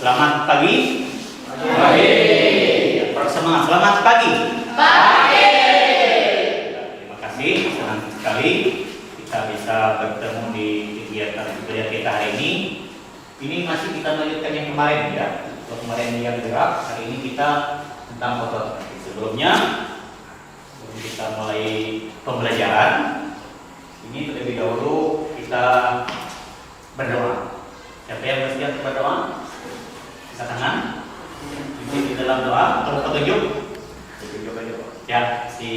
Selamat pagi. Pagi. Semangat. Selamat pagi. Pagi. Terima kasih. Senang sekali kita bisa bertemu di kegiatan belajar kita hari ini. Ini masih kita melanjutkan yang kemarin ya. Kalau kemarin yang gerak, hari ini kita tentang otot. Sebelum kita mulai pembelajaran, ini terlebih dahulu kita berdoa. Siapa yang bersedia berdoa? Angkat tangan. Ini di dalam doa. Kalau petunjuk aja. Ya, si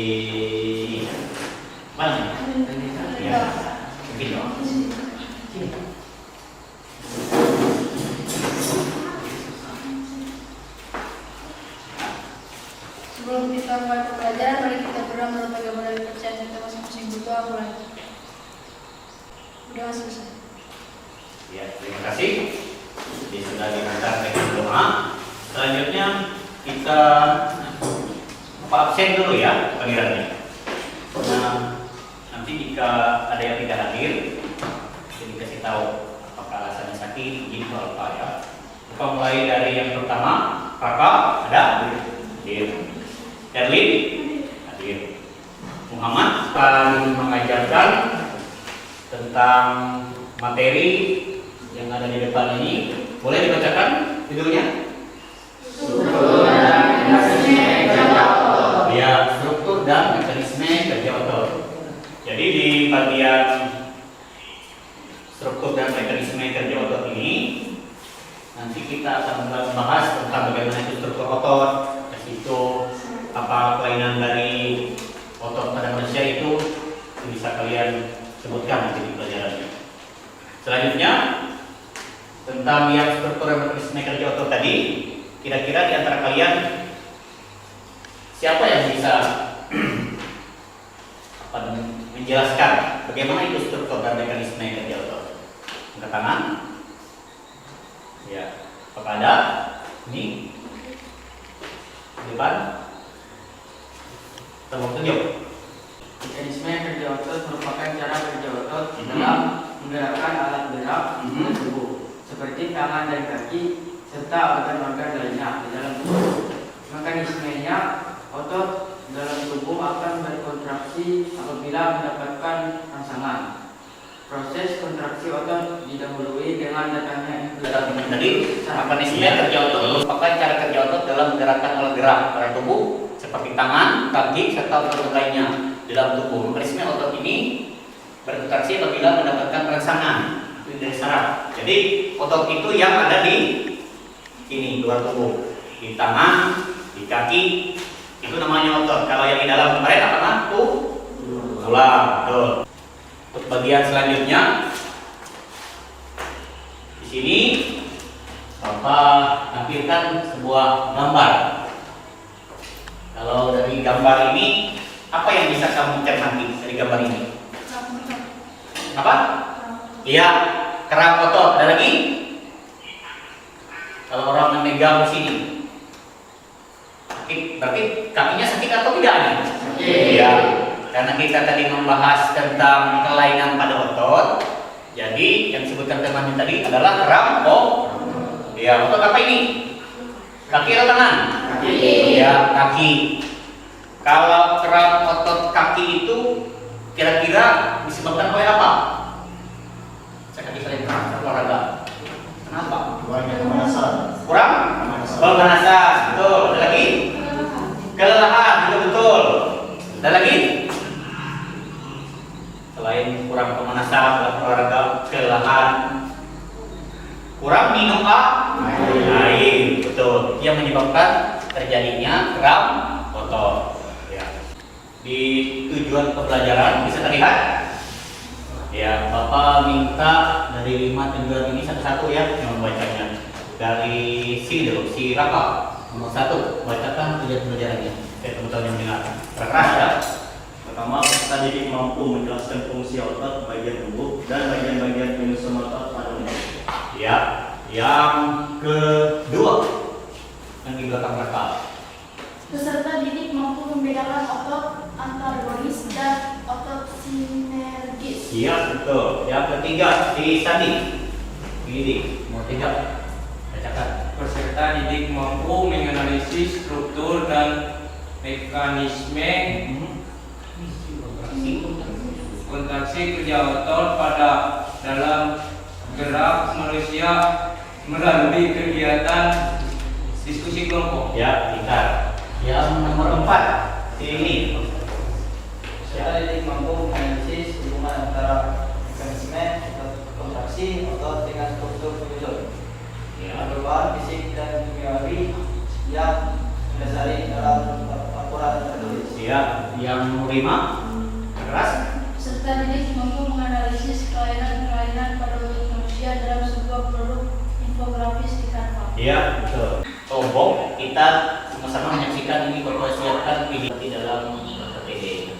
mana? Ya, mungkin doa. Sebelum kita mulai pembelajaran, mari kita berdoa menurut agama dan kepercayaan kita masing-masing. Berdoa mulai. Udah selesai. Ya, terima kasih. Jadi sudah diantar dengan doa. Selanjutnya kita absen dulu ya panggilannya. Nah, nanti jika ada yang tidak hadir, jadi kasih tahu apakah alasannya sakit, izin atau apa ya. Kita mulai dari yang pertama. Kakak ada? Hadir. Erlin? Hadir. Muhammad akan mengajarkan tentang materi yang ada di depan ini. Boleh dibacakan judulnya? Ya, struktur dan mekanisme kerja otot. Jadi di bagian struktur dan mekanisme kerja otot ini nanti kita akan membahas tentang bagaimana itu struktur otot, itu apa kelainan dari otot pada manusia itu bisa kalian sebutkan nanti di pelajarannya. Selanjutnya tentang yang struktur dan mekanisme kerja otot tadi, kira-kira di antara kalian siapa yang bisa menjelaskan bagaimana itu struktur dan mekanisme kerja otot? Angkat tangan. Ya, apakah ada? Ini di depan. Tolong tunjuk. Mekanisme kerja otot merupakan cara kerja otot dalam menggerakkan alat gerak pada tubuh, seperti tangan dan kaki serta organ-organ lainnya di dalam tubuh. Mekanismenya, otot dalam tubuh akan berkontraksi apabila mendapatkan rangsangan. Proses kontraksi otot didahului dengan datangnya Tadi mekanisme kerja otot merupakan cara kerja otot dalam menggerakkan alat gerak pada tubuh seperti tangan, kaki serta organ lainnya di dalam tubuh. Mekanisme otot ini berkontraksi apabila mendapatkan rangsangan dari saraf. Jadi otot itu yang ada di ini luar tubuh, di tangan, di kaki, itu namanya otot. Kalau yang di dalam kemarin apa kan? Tulang. Betul. Untuk bagian selanjutnya di sini Bapak tampilkan sebuah gambar. Kalau dari gambar ini apa yang bisa kamu cermati dari gambar ini? Apa? Iya, kerang otot. Ada lagi? Kalau orang memegang di sini, sakit, berarti kakinya sakit atau tidak? Iya. Karena kita tadi membahas tentang kelainan pada otot, jadi yang disebutkan teman tadi adalah kerang otot. Ya, otot apa ini? Kaki atau tangan? Kaki. Ya, kaki. Kalau kerang otot kaki itu kira-kira disebabkan oleh apa? Saya sering olahraga. Kenapa? Kurangnya pemanasan. Kurang? Pemanasan. Betul. Ada lagi? Kelelahan. Betul. Ada lagi? Selain kurang pemanasan, olahraga, kelelahan, kurang minum air. Betul. Yang menyebabkan terjadinya kram otot. Ya. Di tujuan pembelajaran bisa terlihat. Ya, Bapak minta dari 5 tujuan ini satu-satu ya yang membacanya. Dari si dulu, si Raka nomor 1, bacakan tujuan pembelajarannya. Teman-teman yang dengar. Keras ya. Pertama, peserta didik mampu menjelaskan fungsi otot, bagian tubuh, dan bagian-bagian penyusun otot pada manusia. Ya, yang kedua yang di belakang Raka. Peserta didik mampu membedakan otot antagonis dan otot sinergis. Iya, betul. Yang ketiga, di Sandi. Ini, mau tidak? Bacakan. peserta didik mampu menganalisis struktur dan mekanisme kontraksi kerja otot pada dalam gerak manusia melalui kegiatan diskusi kelompok. Ya, pintar. Yang nomor 4 ini. Peserta didik mampu menganalisis hubungan antara mekanisme kontraksi otot dengan struktur penyusun. Ya. Perubahan fisik dan kimiawi yang mendasari dalam laporan tertulis. Ya, yang nomor 5 keras. Peserta didik mampu menganalisis kelainan-kelainan pada otot manusia dalam sebuah produk infografis di Canva. Iya, betul. Kelompok kita sama-sama menyaksikan ini berpersiapkan video di dalam PPD.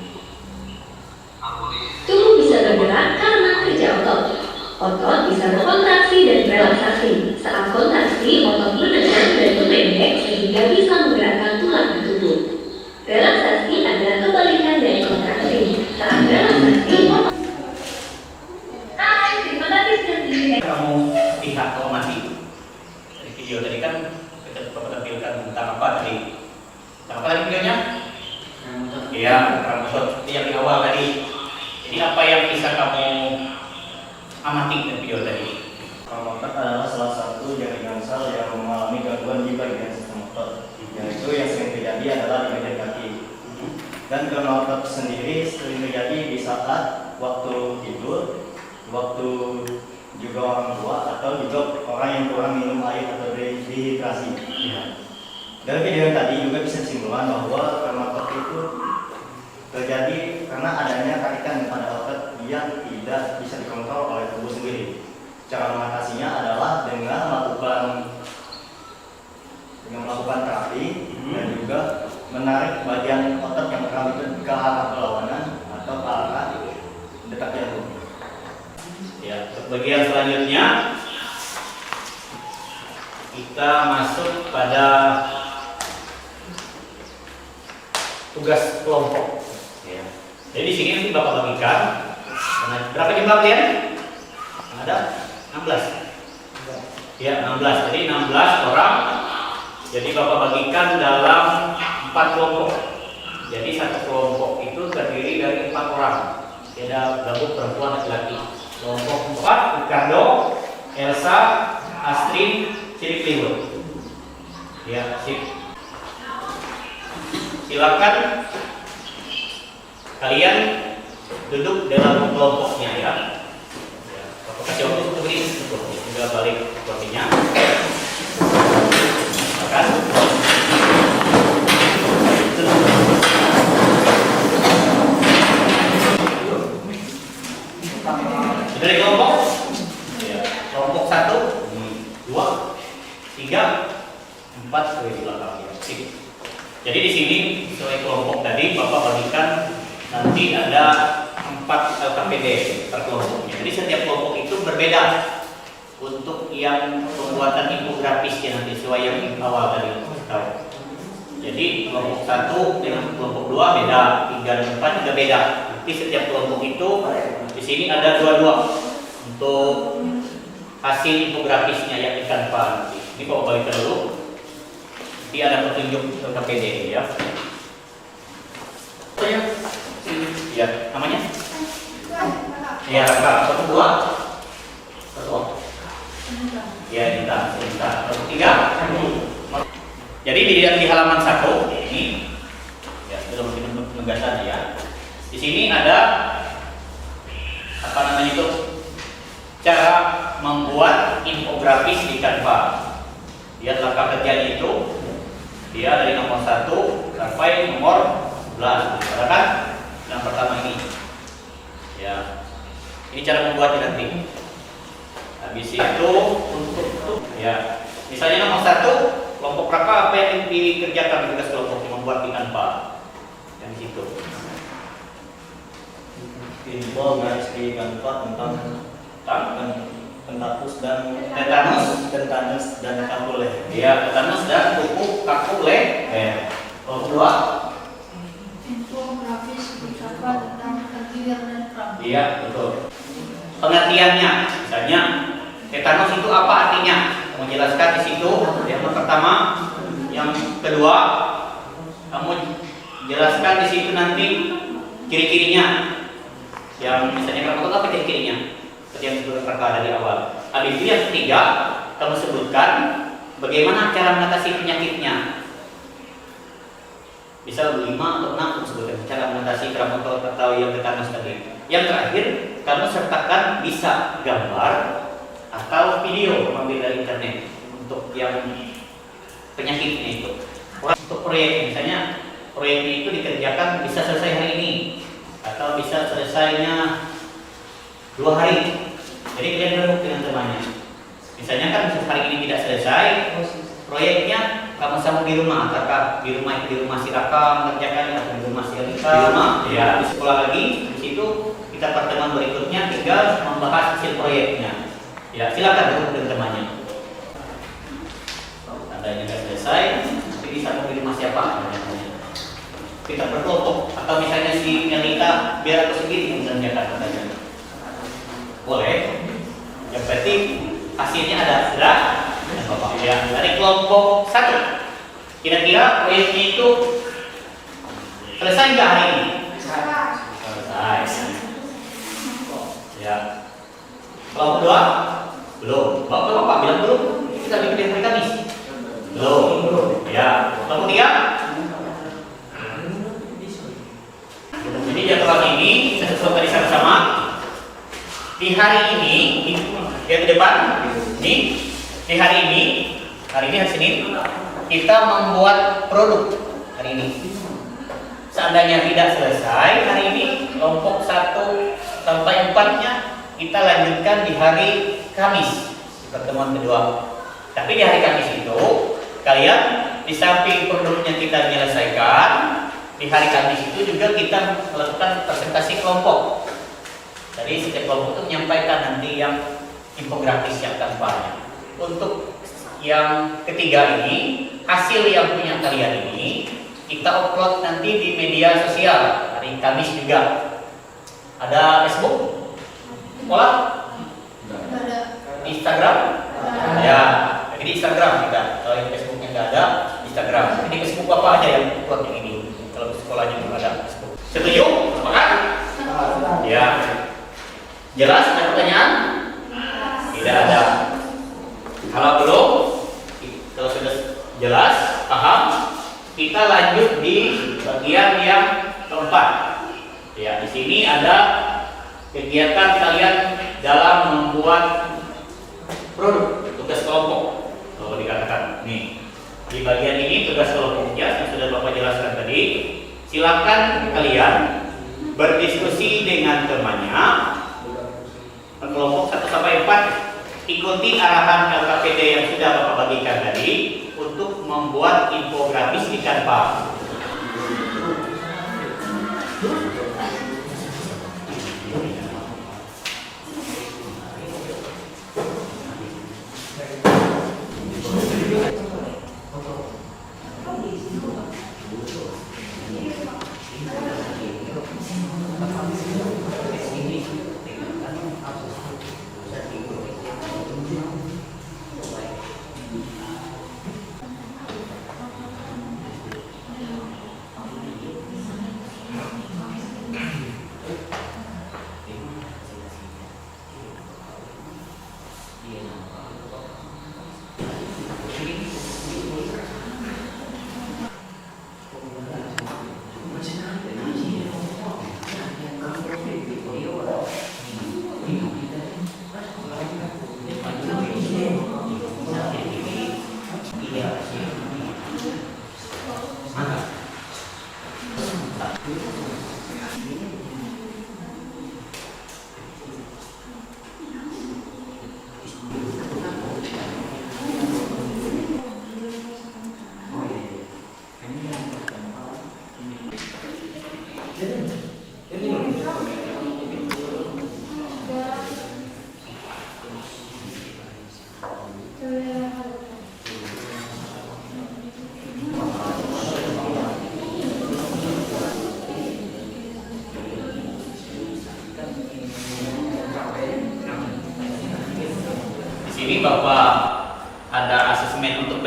Tubuh bisa bergerak karena kerja otot. Otot bisa berkontraksi dan relaksasi. Saat kontraksi, otot menekan dan memendek sehingga bisa menggerakkan tulang dan tubuh. Relaksasi adalah kebalikan dari kontraksi. Saat relaksasi, otot. Hai, terima kasih sudah dilihat. Kamu lihat kalau mati dari video tadi kan kita tampilkan tentang apa tadi? Tentang apa tadi videonya? Iya, tentang seperti yang di awal tadi. Jadi apa yang bisa kamu amati dari video tadi? Otot adalah salah satu jaringan sel yang mengalami gangguan di bagian sistem otot. Yaitu yang sering terjadi adalah di bagian kaki. Dan gangguan otot sendiri sering terjadi di saat waktu tidur, waktu juga orang tua, atau juga orang yang kurang minum air atau dehidrasi. Ya. Dari video yang tadi juga bisa disimpulkan bahwa gangguan otot itu terjadi karena adanya tarikan pada otot yang tidak bisa dikontrol oleh tubuh sendiri. Cara mengatasinya adalah dengan melakukan terapi dan juga menarik bagian otot yang terkena itu ke arah berlawanan atau ke arah dekat jantung. Ya, untuk bagian selanjutnya kita masuk pada tugas kelompok. Ya. Jadi di sini nanti Bapak bagikan. Berapa jumlah kalian? Ada 16. Ya, 16. Jadi 16 orang. Jadi Bapak bagikan dalam 4 kelompok. Jadi satu kelompok itu terdiri dari 4 orang. Ada gabung perempuan laki-laki. Kelompok 4, Ricardo, Elsa, Astrid, Cilik Liwet. Ya, sip. Silakan kalian duduk dalam kelompoknya ya. Bapak kasih waktu untuk ini, tinggal balik sepertinya. Silakan. Dari kelompok, ya. Kelompok 1, 2, 3, 4 di belakang ya. Jadi di sini sesuai kelompok tadi Bapak bagikan nanti ada 4 LKPD per kelompoknya. Jadi setiap kelompok itu berbeda untuk yang pembuatan infografisnya nanti sesuai yang awal tadi tahu. Jadi kelompok 1 dengan kelompok 2 beda, 3 dan 4 juga beda. Jadi setiap kelompok itu di sini ada 2 untuk hasil infografisnya yang di Canva nanti. Ini Bapak bagikan dulu. Nanti ada petunjuk LKPD ya. Ya, namanya? Ya, Raka. Satu, 2. Satu. Ya, minta. Satu, 3. Jadi di halaman 1 ini ya sudah mungkin penegasan ya. Di sini ada apa namanya itu? Cara membuat infografis di Canva. Lihat langkah kerjanya itu. Dia dari nomor 1 sampai nomor 11. Katakan yang pertama ini. Ya. Ini cara membuatnya nanti. Habis itu untuk ya. Misalnya nomor 1, kelompok Raka apa yang dikerjakan tugas kelompok membuat di Canva? Yang di situ. Info garis di Canva tentang tetanus dan kapule. Iya, tetanus dan kuku kapule. Kelompok 2. Infografis di Canva tentang tergilir dan kram. Iya, betul. Pengertiannya, misalnya tetanus itu apa artinya? Kamu kamu jelaskan di situ yang pertama, yang kedua kamu jelaskan di situ nanti ciri-cirinya. Yang misalnya kramat apa ciri-cirinya? Seperti yang sebelum dari awal. Habis itu yang ketiga kamu sebutkan bagaimana cara mengatasi penyakitnya. Bisa 5 atau 6 kamu sebutkan cara mengatasi kramat atau yang tetanus tadi. Yang terakhir kamu sertakan bisa gambar atau video mengambil dari internet untuk yang penyakitnya itu. Untuk proyek misalnya proyeknya itu dikerjakan bisa selesai hari ini atau bisa selesainya 2 hari. Jadi kalian berembuk dengan temannya. Misalnya kan hari ini tidak selesai proyeknya, kamu sambung di rumah, apakah di rumah si Raka mengerjakan atau di rumah si Alika di rumah, ya di sekolah lagi. Di situ kita pertemuan berikutnya tinggal membahas hasil proyeknya. Ya silakan berembuk dengan temannya. Tandanya tidak selesai, nanti disambung di rumah siapa? Kita berkelompok atau misalnya si Melita biar aku sendiri mengerjakan katanya. Boleh. Yang penting hasilnya ada sudah. Ya, dari kelompok 1. Kira-kira proyeknya itu selesai nggak hari ini? Selesai. Ya. Kelompok 2 belum. Bapak bilang belum. Kita bikin hari Kamis. Belum. Ya. Kelompok 3. Jadi jadwal ini kita sesuai tadi sama-sama. Di hari ini, yang ke depan, di hari ini hari Senin, kita membuat produk hari ini. Seandainya tidak selesai hari ini, kelompok 1 sampai 4-nya kita lanjutkan di hari Kamis, pertemuan kedua. Tapi di hari Kamis itu, kalian di samping produknya kita menyelesaikan, di hari Kamis itu juga kita melakukan presentasi kelompok. Jadi setiap kelompok itu menyampaikan nanti yang infografis yang tanpanya. Untuk yang ketiga ini, hasil yang punya kalian ini kita upload nanti di media sosial hari Kamis juga. Ada Facebook? Sekolah? Ada. Instagram? Ya, jadi di Instagram kita. Kalau yang Facebooknya nggak ada, Instagram. Jadi Facebook apa aja yang upload yang ini? Kalau sekolahnya belum ada Facebook. Setuju? Sepakat? Ya. Jelas ada pertanyaan? Tidak ada. Kalau belum, kalau sudah jelas, paham, kita lanjut di bagian yang keempat. Ya, di sini ada kegiatan kalian dalam membuat produk, tugas kelompok. Kalau dikatakan nih, di bagian ini tugas kelompoknya yang sudah Bapak jelaskan tadi. Silakan kalian berdiskusi dengan temannya. Kelompok 1 sampai 4 ikuti arahan LKPD yang sudah Bapak bagikan tadi untuk membuat infografis di Canva.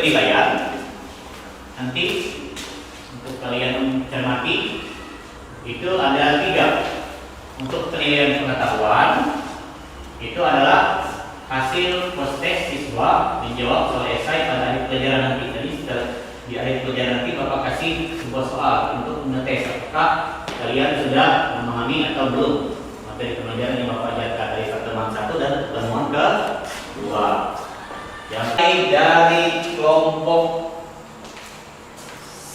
di layar. Nanti untuk kalian cermati itu ada 3. Untuk penilaian pengetahuan itu adalah hasil proses siswa menjawab soal esai pada akhir pelajaran nanti. Jadi di akhir pelajaran nanti Bapak kasih sebuah soal untuk mengetes apakah kalian sudah memahami atau belum materi pelajaran yang Bapak ajarkan dari pertemuan 1 dan pertemuan ke-2. Yang dari kelompok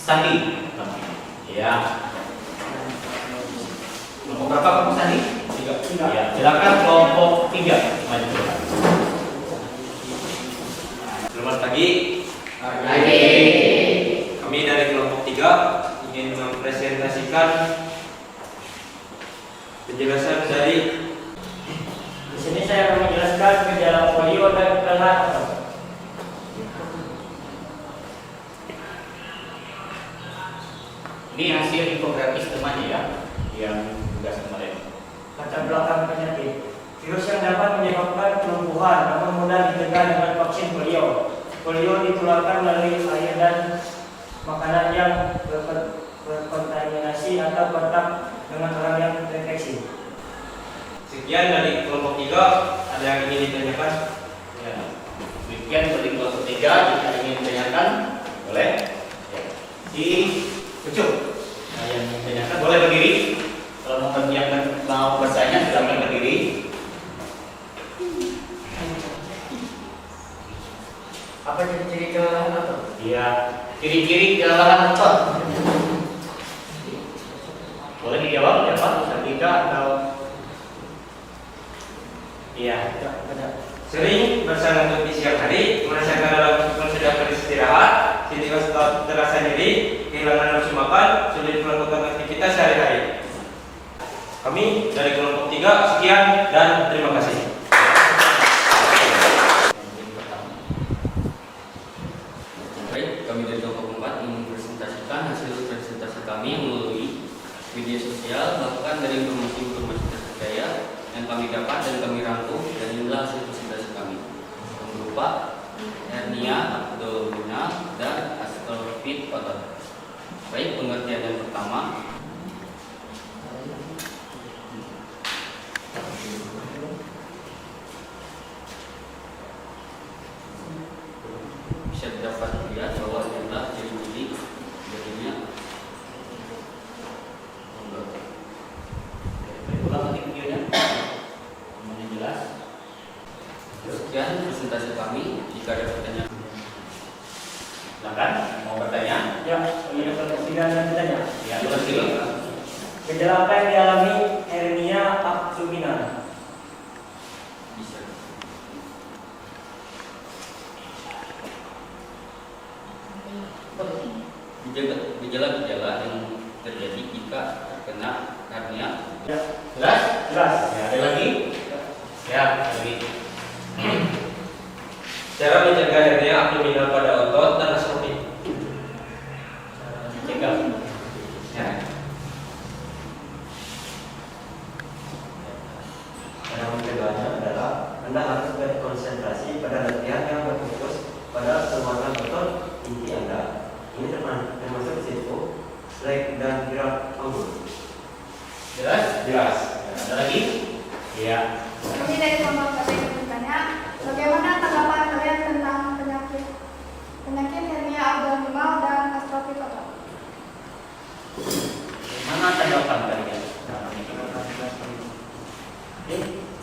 Sandi, ya. Kelompok berapa kelompok Sandi? 3. Ya, silakan kelompok 3 maju ke depan. Selamat pagi. Kami dari kelompok 3 ingin mempresentasikan penjelasan dari. Di sini saya akan menjelaskan gejala polio dan kelainan. Ini hasil infografis temannya ya, yang tugas kemarin. Latar belakang penyakit. Virus yang dapat menyebabkan kelumpuhan dapat mudah dicegah dengan vaksin polio. Polio ditularkan melalui air dan makanan yang berkontaminasi atau kontak dengan orang yang terinfeksi. Sekian dari kelompok 3. Ada yang ingin ditanyakan? Ya. Demikian dari kelompok 3, jika ingin ditanyakan boleh. Ya. Di Ucup. Nah, yang ditanyakan boleh berdiri. Kalau mau bertanya silakan berdiri. Apa ciri-ciri kelelahan otot? Iya, ciri-ciri kelelahan otot. Boleh dijawab ya Pak, Sandika atau iya. Sering bersangat di siang hari, merasakan dalam sudah beristirahat, tiba-tiba terasa nyeri, kehilangan nafsu makan, sulit melakukan aktivitas sehari-hari. Kami dari kelompok 3 sekian dan terima kasih. Baik, kami dari kelompok 4 ingin mempresentasikan hasil presentasi kami melalui media sosial, bahkan dari informasi-informasi terpercaya yang kami dapat dan kami rangkum, dan inilah hasil presentasi kami yang berupa hernia abdominal dan astrofit otot. Baik, pengertian yang pertama, bisa dapat dilihat bahwa inilah ciri-ciri jadinya. Ulang lagi videonya. Semuanya jelas. Sekian presentasi kami. Jika ada pertanyaan, Silakan, mau bertanya? Ya, ini kelompok 3 yang bertanya. Ya, silakan. Gejala apa yang dialami hernia abdominal? bisa gejala-gejala yang terjadi jika terkena hernia. Ya, Jelas? jelas. Ya, ada lagi? Ya, lagi. Cara mencegah hernia abdominal pada otot dan astrofit. Cegah. Ya. Cara mencegahnya adalah Anda harus berkonsentrasi pada latihan yang berfokus pada penguatan otot inti Anda. Ini termasuk risiko, leg dan gerak panggul. Jelas? Jelas. Ya, ada lagi? Ya. Kami dari kelompok KPI bertanya, bagaimana tanggapan kalian tentang penyakit hernia abdominal dan astrofit otot? Mana tanggapan kalian?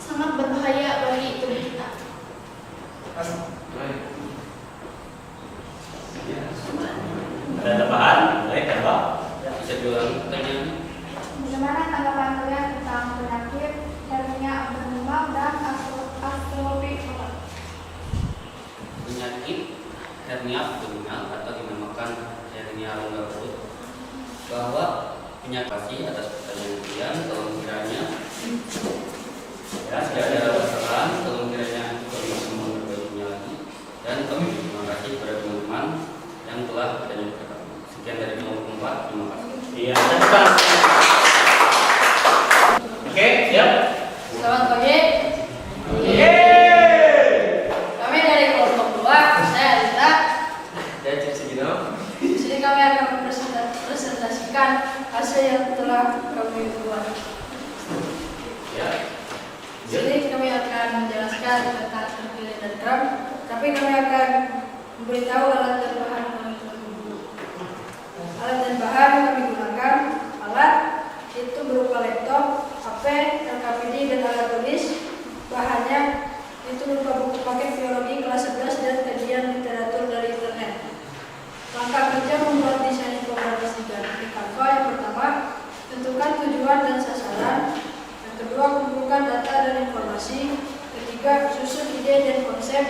Sangat berbahaya bagi tubuh kita. Ada tambahan? Boleh tambah? Bisa diulangi pertanyaannya? Bagaimana tanggapan kalian tentang penyakit hernia abdominal dan astrofit otot? Penyakit hernia abdominal atau dinamakan hernia rongga perut, bahwa penyakit atas pertanyaan kalian. Tolong kiranya tidak ada kesalahan, tolong kiranya kami semua berbaikinya lagi, dan kami terima kasih kepada teman-teman yang telah bertanya kepada kami. Sekian dari kelompok 4, terima kasih. Iya, cepat. Oke, siap? Selamat pagi. Kami dari kelompok 2, saya Alisa. sudah kami buat. Ya. Di sini kami akan menjelaskan tentang terpilih dan drum, tapi kami akan memberitahu alat dan bahan kami tersebut. Alat dan bahan yang kami gunakan, alat itu berupa laptop, HP, LKPD, dan alat tulis. Bahannya itu berupa buku paket biologi kelas 11 dan kajian literatur dari internet. Langkah kerja membuat desain infografis di Canva. Yang pertama, tentukan tujuan dan sasaran. Yang kedua, kumpulkan data dan informasi. Ketiga, susun ide dan konsep.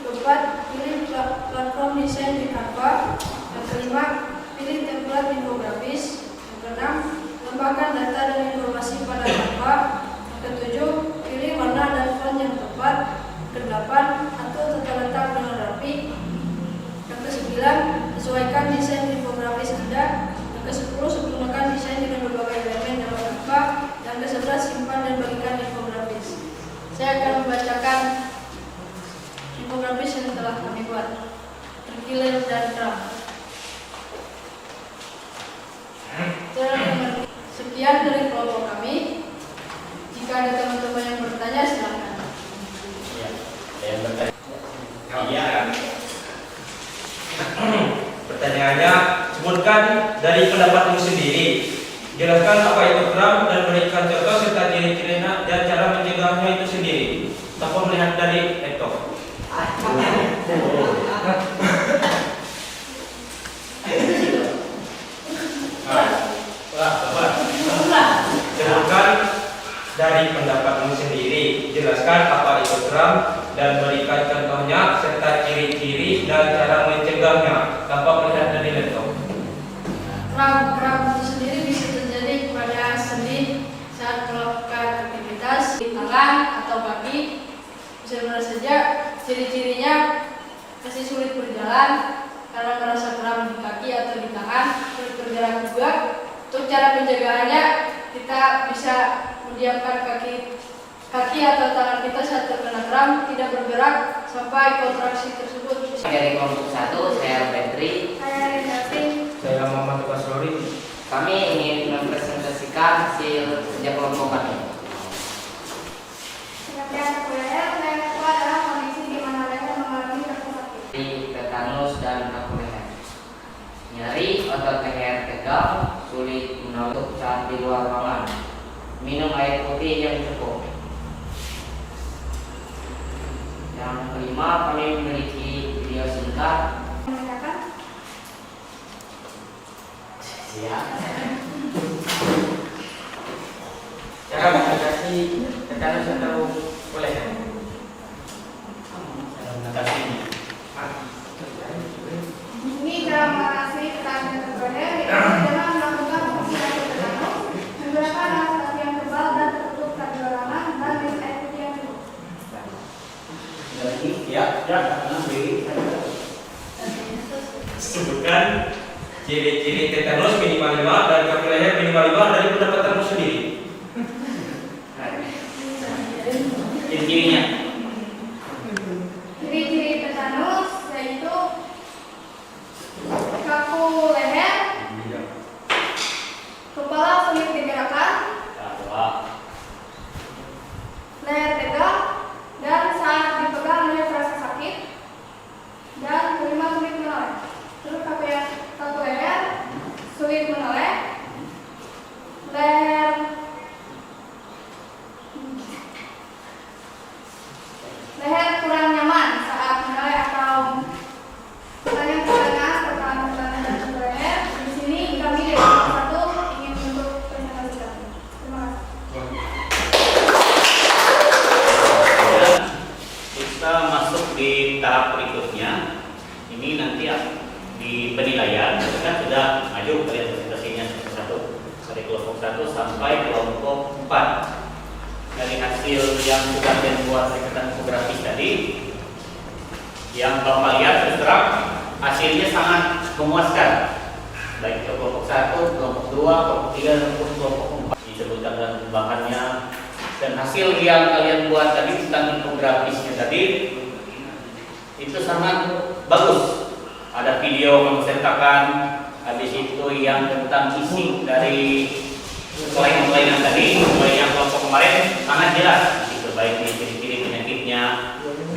Keempat, pilih platform desain di Canva. Yang kelima, pilih template infografis. Yang keenam, tambahkan data dan informasi pada Canva. Yang ketujuh, pilih warna dan font yang tepat. Kedelapan, atur tata letak dengan rapi. Yang kesembilan, sesuaikan desain infografis Anda. Yang ke-10, sempurnakan desain dengan berbagai elemen dalam Canva. Yang ke-11, simpan dan bagikan infografis. Saya akan membacakan infografis yang telah kami buat. Terpilih dan drum. Sekian dari kelompok kami. Jika ada teman-teman yang bertanya, silakan. Ya. Yang bertanya. Iya. Pertanyaannya, sebutkan dari pendapatmu sendiri. Jelaskan apa itu drum dan berikan contoh serta ciri-cirinya dan cara mencegahnya itu sendiri. Tanpa melihat dari laptop. Sebutkan dari pendapatmu sendiri. Jelaskan apa itu drum dan berikan contohnya serta ciri-ciri dan cara mencegahnya tanpa melihat dari laptop. Drum itu sendiri bisa terjadi pada sendi saat melakukan aktivitas di tangan atau kaki. Bisa saja ciri-cirinya masih sulit berjalan karena merasa kram di kaki atau di tangan, sulit bergerak juga. Untuk cara penjagaannya, kita bisa mendiamkan kaki atau tangan kita saat terkena kram, tidak bergerak sampai kontraksi tersebut bisa. Dari kelompok 1, saya Petri. Saya Rindafi. Saya Muhammad Tukas Lori. Kami ingin mempresentasikan hasil kerja kelompok kami. Pengertian kuliah itu adalah kondisi di mana leher mengalami rasa sakit. Di tetanus dan kaku leher. Nyeri, otot leher tegang, sulit menolak saat di luar ruangan. Minum air putih yang cukup. Yang kelima, kami memiliki video singkat. Menanyakan Ya. Cara mengatasi tetanus atau leher. ini cara mengatasi tekanan leher dengan melakukan vaksinasi tetanus, menggunakan anestesi yang tebal dan tertutup kardiorangan dan minum air putih yang cukup. Sebutkan ciri-ciri tetanus minimal 5 dan kaku leher minimal 5 dari pendapatmu sendiri. Ciri-cirinya. Ciri-ciri tetanus yaitu kaku leher, kepala sulit digerakkan, leher tegang, dan saat dipegang leher terasa sakit, dan kelima sulit menoleh. Terus kaku leher sulit menoleh, leher kurang nyaman saat menoleh atau pertanyaan pertanyaan tentang pertanyaan dan leher. Di sini kami dari kelompok 1 ingin untuk presentasikan. Terima kasih. Dan kita masuk di tahap berikutnya. Ini nanti di penilaian, kita sudah maju kalian presentasinya satu dari kelompok 1 sampai kelompok 4. Dari hasil yang sudah dibuat reketan infografis tadi, yang Bapak lihat terus terang hasilnya sangat memuaskan. Baik kelompok 1, kelompok 2, kelompok 3, maupun kelompok 4 disebutkan dan bahannya. Dan hasil yang kalian buat tadi tentang infografisnya tadi itu sangat bagus. Ada video kamu sertakan, habis itu yang tentang isi dari kelainan-kelainan tadi, mulai yang kelompok kemarin sangat jelas, gitu, baik di ciri-ciri penyakitnya.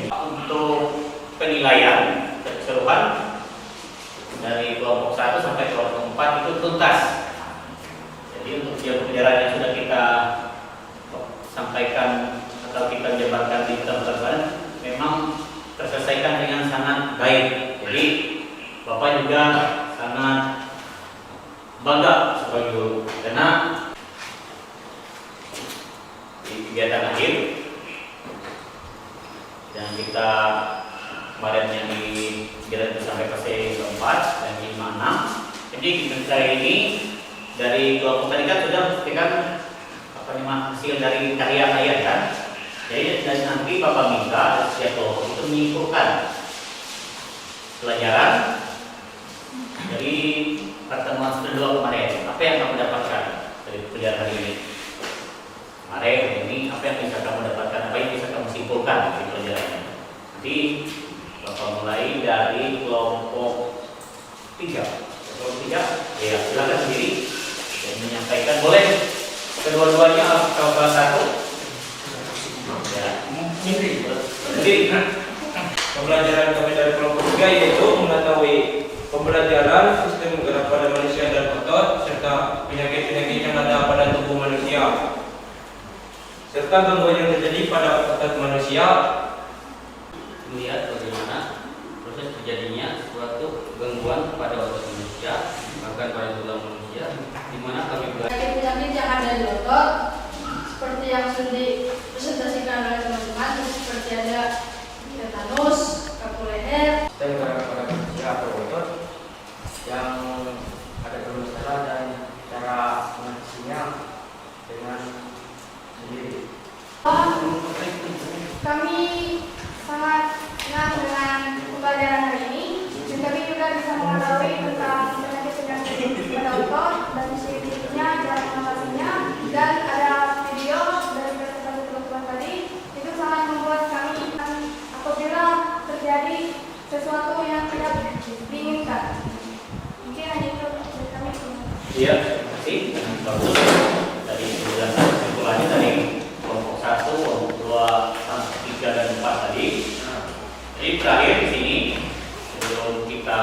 Untuk penilaian keseluruhan dari kelompok 1 sampai kelompok 4 itu tuntas. Jadi untuk pelajaran yang sudah kita sampaikan atau kita jabarkan di teman-teman memang terselesaikan dengan sangat baik. Jadi Bapak juga sangat bangga sebagai guru karena di kegiatan akhir yang kita kemarin yang di jalan itu sampai fase 4 dan 5, 6. Jadi kita ini dari kelompok tadi kan sudah membuktikan hasil dari karya ayat kan. Jadi dan nanti Bapak minta setiap kelompok itu menyimpulkan pelajaran dari pertemuan kedua kemarin. Apa yang kamu dapatkan dari pelajaran hari ini? Kemarin ini apa yang bisa kamu dapatkan? Apa yang bisa kamu simpulkan dari pelajarannya? Nanti Bapak mulai dari kelompok 3. Kelompok 3, ya silakan sendiri dan menyampaikan. Boleh kedua-duanya atau salah satu? Ya, sendiri. Pembelajaran kami dari kelompok 3 yaitu mengetahui pembelajaran sistem gerak pada manusia dan otot serta penyakit-penyakit yang ada pada tubuh manusia serta gangguan yang terjadi pada otot manusia. Melihat bagaimana proses terjadinya suatu gangguan pada otot manusia bahkan pada tulang manusia, di mana kami belajar Penyakit-penyakit yang ada di otot seperti yang sudah dipresentasikan oleh teman-teman, seperti ada tetanus, kaku leher, Dan pada manusia atau otot yang ada bermasalah dan cara mengatasinya dengan sendiri. Kami sangat senang dengan pembelajaran hari ini dan kami juga bisa mengetahui tentang penyakit-penyakit pada otot dan ciri-cirinya, cara mengatasinya, dan ada video dari presentasi teman-teman tadi. Itu sangat membuat kami apabila terjadi sesuatu yang tidak diinginkan. Mungkin hanya itu dari kami. Iya, terima kasih. Bagus. Tadi penjelasan kesimpulannya dari kelompok 1, kelompok 2, 3 dan 4 tadi. Jadi terakhir di sini sebelum kita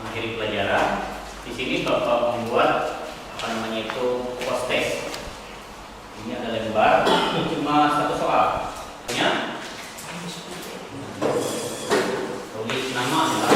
mengakhiri pelajaran, di sini Bapak membuat apa namanya itu post test. Ini ada lembar, cuma satu soal. Ya. Tulis nama ya.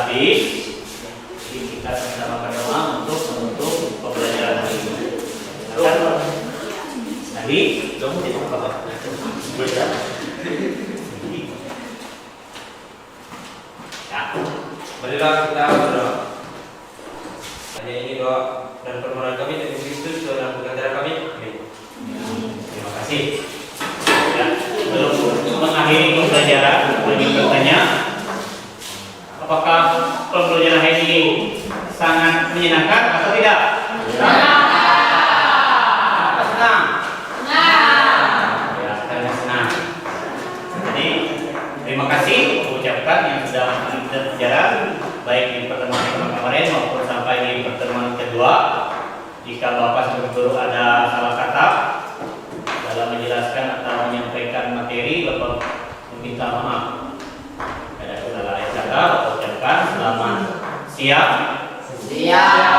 Jadi kita sama-sama berdoa untuk menutup pembelajaran hari ini. Nanti, kamu tidak apa-apa. Ya, Marilah kita berdoa. Hanya ini doa dan permohonan kami dari Kristus dalam pengantar kami. Amin. terima kasih. Ya, sebelum mengakhiri pembelajaran, bagi bertanya, apakah pembelajaran hari ini sangat menyenangkan atau tidak? Apa senang? Ya, karena senang. Jadi, terima kasih ucapkan yang sudah kita pelajaran baik di pertemuan kemarin maupun sampai di pertemuan kedua. Jika Bapak sebagai guru ada salah kata dalam menjelaskan atau menyampaikan materi, Bapak meminta maaf. Ada salah kata, Bapak ucapkan selamat siang. Siap.